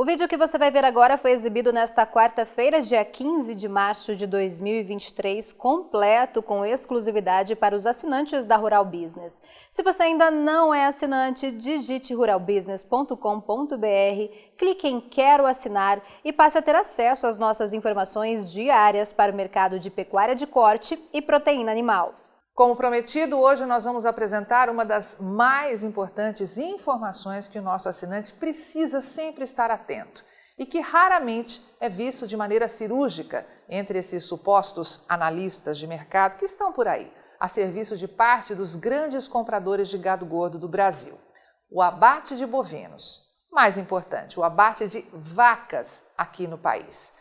O vídeo que você vai ver agora foi exibido nesta quarta-feira, dia 15 de março de 2023, completo, com exclusividade para os assinantes da Rural Business. Se você ainda não é assinante, digite ruralbusiness.com.br, clique em Quero Assinar e passe a ter acesso às nossas informações diárias para o mercado de pecuária de corte e proteína animal. Como prometido, hoje nós vamos apresentar uma das mais importantes informações que o nosso assinante precisa sempre estar atento e que raramente é visto de maneira cirúrgica entre esses supostos analistas de mercado que estão por aí, a serviço de parte dos grandes compradores de gado gordo do Brasil. O abate de bovinos. Mais importante, o abate de vacas aqui no país.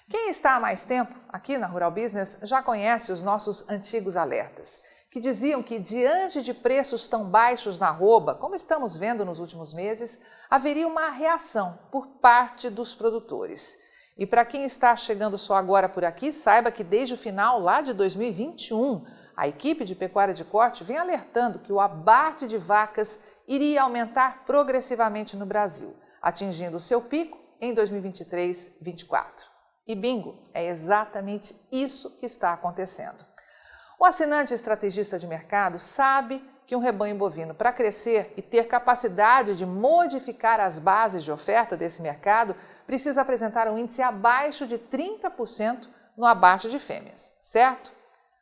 Quem está há mais tempo aqui na Rural Business já conhece os nossos antigos alertas, que diziam que diante de preços tão baixos na arroba, como estamos vendo nos últimos meses, haveria uma reação por parte dos produtores. E para quem está chegando só agora por aqui, saiba que desde o final lá de 2021, a equipe de pecuária de corte vem alertando que o abate de vacas iria aumentar progressivamente no Brasil, atingindo o seu pico em 2023-24. E bingo, é exatamente isso que está acontecendo. O assinante estrategista de mercado sabe que um rebanho bovino, para crescer e ter capacidade de modificar as bases de oferta desse mercado, precisa apresentar um índice abaixo de 30% no abate de fêmeas, certo?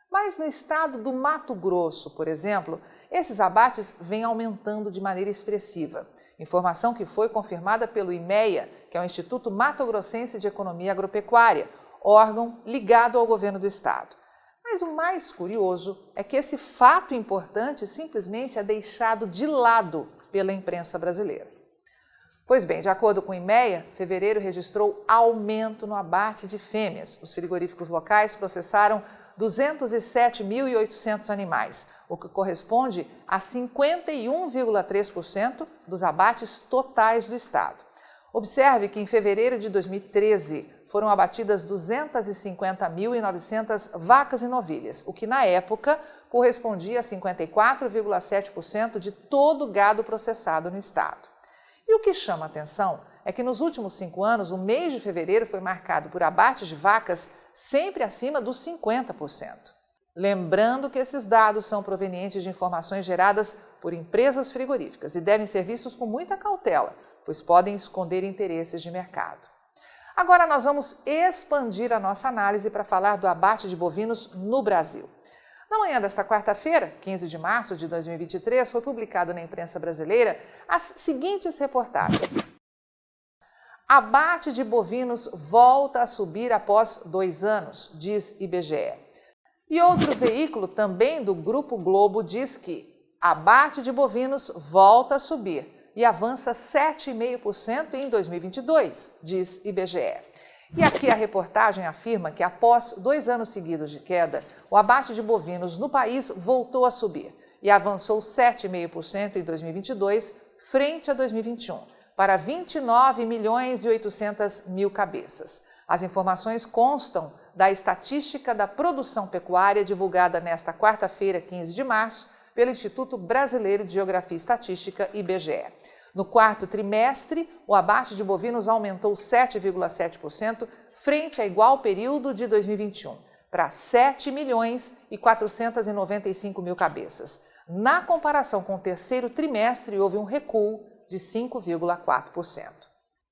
Mas no estado do Mato Grosso, por exemplo, esses abates vêm aumentando de maneira expressiva. Informação que foi confirmada pelo IMEA, que é o Instituto Mato Grossense de Economia Agropecuária, órgão ligado ao governo do estado. Mas o mais curioso é que esse fato importante simplesmente é deixado de lado pela imprensa brasileira. Pois bem, de acordo com o IMEA, fevereiro registrou aumento no abate de fêmeas. Os frigoríficos locais processaram 207.800 animais, o que corresponde a 51,3% dos abates totais do estado. Observe que em fevereiro de 2013 foram abatidas 250.900 vacas e novilhas, o que na época correspondia a 54,7% de todo o gado processado no estado. E o que chama a atenção é que nos últimos 5 anos, o mês de fevereiro foi marcado por abates de vacas sempre acima dos 50%. Lembrando que esses dados são provenientes de informações geradas por empresas frigoríficas e devem ser vistos com muita cautela, pois podem esconder interesses de mercado. Agora nós vamos expandir a nossa análise para falar do abate de bovinos no Brasil. Na manhã desta quarta-feira, 15 de março de 2023, foi publicado na imprensa brasileira as seguintes reportagens. Abate de bovinos volta a subir após 2 anos, diz IBGE. E outro veículo, também do Grupo Globo, diz que abate de bovinos volta a subir e avança 7,5% em 2022, diz IBGE. E aqui a reportagem afirma que após 2 anos seguidos de queda, o abate de bovinos no país voltou a subir e avançou 7,5% em 2022, frente a 2021, para 29.800.000 cabeças. As informações constam da estatística da produção pecuária divulgada nesta quarta-feira, 15 de março, pelo Instituto Brasileiro de Geografia e Estatística, IBGE. No quarto trimestre, o abate de bovinos aumentou 7,7% frente a igual período de 2021, para 7.495.000 cabeças. Na comparação com o terceiro trimestre, houve um recuo de 5,4%.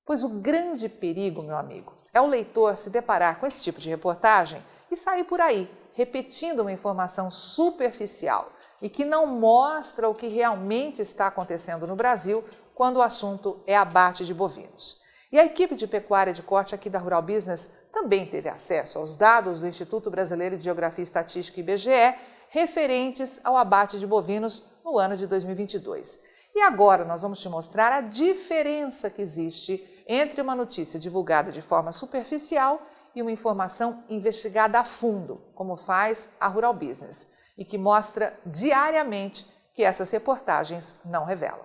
Pois o grande perigo, meu amigo, é o leitor se deparar com esse tipo de reportagem e sair por aí, repetindo uma informação superficial e que não mostra o que realmente está acontecendo no Brasil quando o assunto é abate de bovinos. E a equipe de pecuária de corte aqui da Rural Business também teve acesso aos dados do Instituto Brasileiro de Geografia e Estatística, IBGE, referentes ao abate de bovinos no ano de 2022. E agora nós vamos te mostrar a diferença que existe entre uma notícia divulgada de forma superficial e uma informação investigada a fundo, como faz a Rural Business, e que mostra diariamente que essas reportagens não revelam.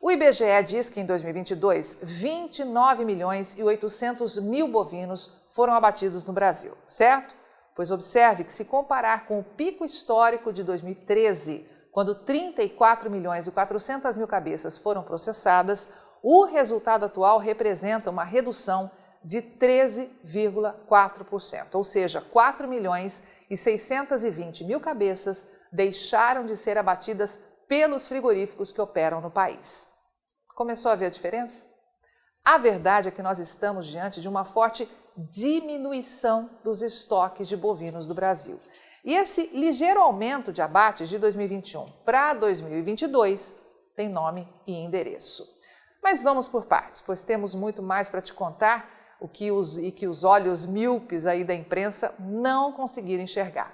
O IBGE diz que em 2022, 29.800.000 bovinos foram abatidos no Brasil, certo? Pois observe que se comparar com o pico histórico de 2013, quando 34.400.000 cabeças foram processadas, O resultado atual representa uma redução de 13,4%, ou seja, 4.620.000 cabeças deixaram de ser abatidas pelos frigoríficos que operam no país. Começou a ver a diferença? A verdade é que nós estamos diante de uma forte diminuição dos estoques de bovinos do Brasil. E esse ligeiro aumento de abates de 2021 para 2022 tem nome e endereço. Mas vamos por partes, pois temos muito mais para te contar que os olhos míopes aí da imprensa não conseguiram enxergar.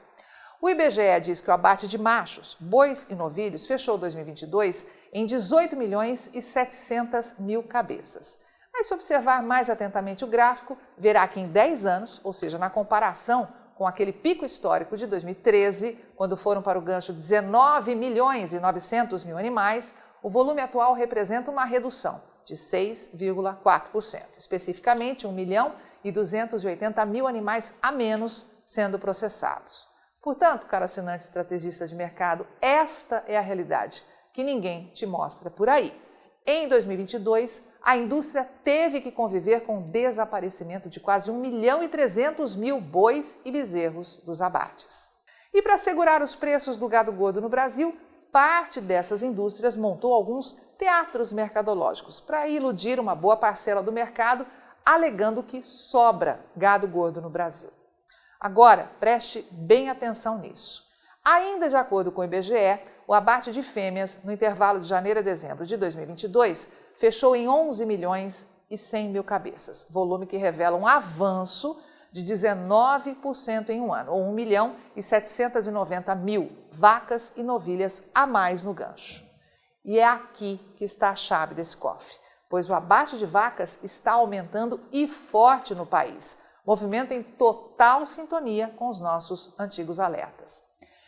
O IBGE diz que o abate de machos, bois e novilhos fechou 2022 em 18.700.000 cabeças. Mas se observar mais atentamente o gráfico, verá que em 10 anos, ou seja, na comparação com aquele pico histórico de 2013, quando foram para o gancho 19.900.000 animais, o volume atual representa uma redução de 6,4%, especificamente 1.280.000 animais a menos sendo processados. Portanto, caro assinante estrategista de mercado, esta é a realidade que ninguém te mostra por aí. Em 2022, a indústria teve que conviver com o desaparecimento de quase 1.300.000 bois e bezerros dos abates. E para segurar os preços do gado gordo no Brasil, parte dessas indústrias montou alguns teatros mercadológicos para iludir uma boa parcela do mercado, alegando que sobra gado gordo no Brasil. Agora, preste bem atenção nisso. Ainda de acordo com o IBGE, o abate de fêmeas no intervalo de janeiro a dezembro de 2022 fechou em 11.100.000 cabeças, volume que revela um avanço de 19% em um ano, ou 1.790.000 vacas e novilhas a mais no gancho. E é aqui que está a chave desse cofre, pois o abate de vacas está aumentando e forte no país, movimento em total sintonia com os nossos antigos alertas.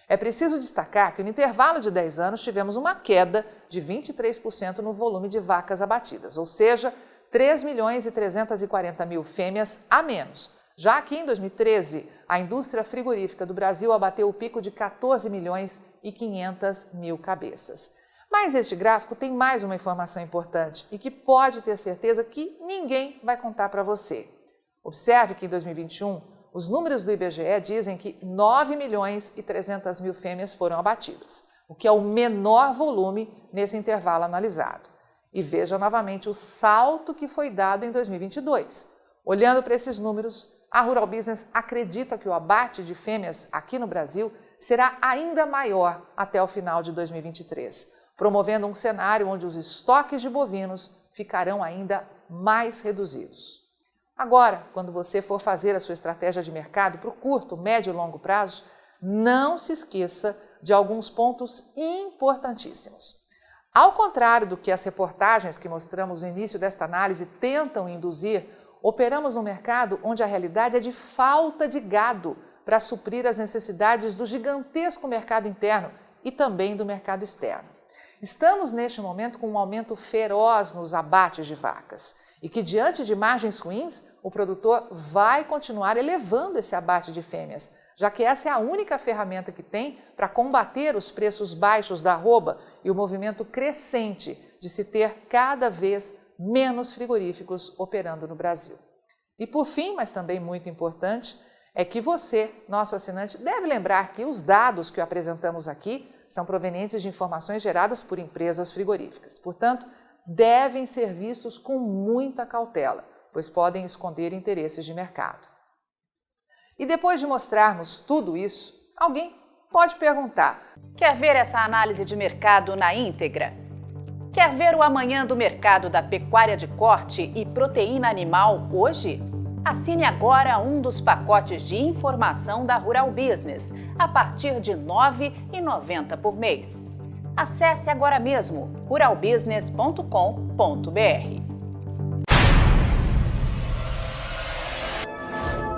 É preciso destacar que no intervalo de 10 anos tivemos uma queda de 23% no volume de vacas abatidas, ou seja, 3.340.000 fêmeas a menos. Já que em 2013, a indústria frigorífica do Brasil abateu o pico de 14.500.000 cabeças. Mas este gráfico tem mais uma informação importante e que pode ter certeza que ninguém vai contar para você. Observe que em 2021, os números do IBGE dizem que 9.300.000 fêmeas foram abatidas, o que é o menor volume nesse intervalo analisado. E veja novamente o salto que foi dado em 2022. Olhando para esses números, a Rural Business acredita que o abate de fêmeas aqui no Brasil será ainda maior até o final de 2023, promovendo um cenário onde os estoques de bovinos ficarão ainda mais reduzidos. Agora, quando você for fazer a sua estratégia de mercado para o curto, médio e longo prazo, não se esqueça de alguns pontos importantíssimos. Ao contrário do que as reportagens que mostramos no início desta análise tentam induzir, operamos no mercado onde a realidade é de falta de gado para suprir as necessidades do gigantesco mercado interno e também do mercado externo. Estamos neste momento com um aumento feroz nos abates de vacas e que, diante de margens ruins, o produtor vai continuar elevando esse abate de fêmeas, já que essa é a única ferramenta que tem para combater os preços baixos da arroba e o movimento crescente de se ter cada vez menos frigoríficos operando no Brasil. E por fim, mas também muito importante, é que você, nosso assinante, deve lembrar que os dados que apresentamos aqui são provenientes de informações geradas por empresas frigoríficas. Portanto, devem ser vistos com muita cautela, pois podem esconder interesses de mercado. E depois de mostrarmos tudo isso, alguém pode perguntar: quer ver essa análise de mercado na íntegra? Quer ver o amanhã do mercado da pecuária de corte e proteína animal hoje? Assine agora um dos pacotes de informação da Rural Business, a partir de R$ 9,90 por mês. Acesse agora mesmo ruralbusiness.com.br.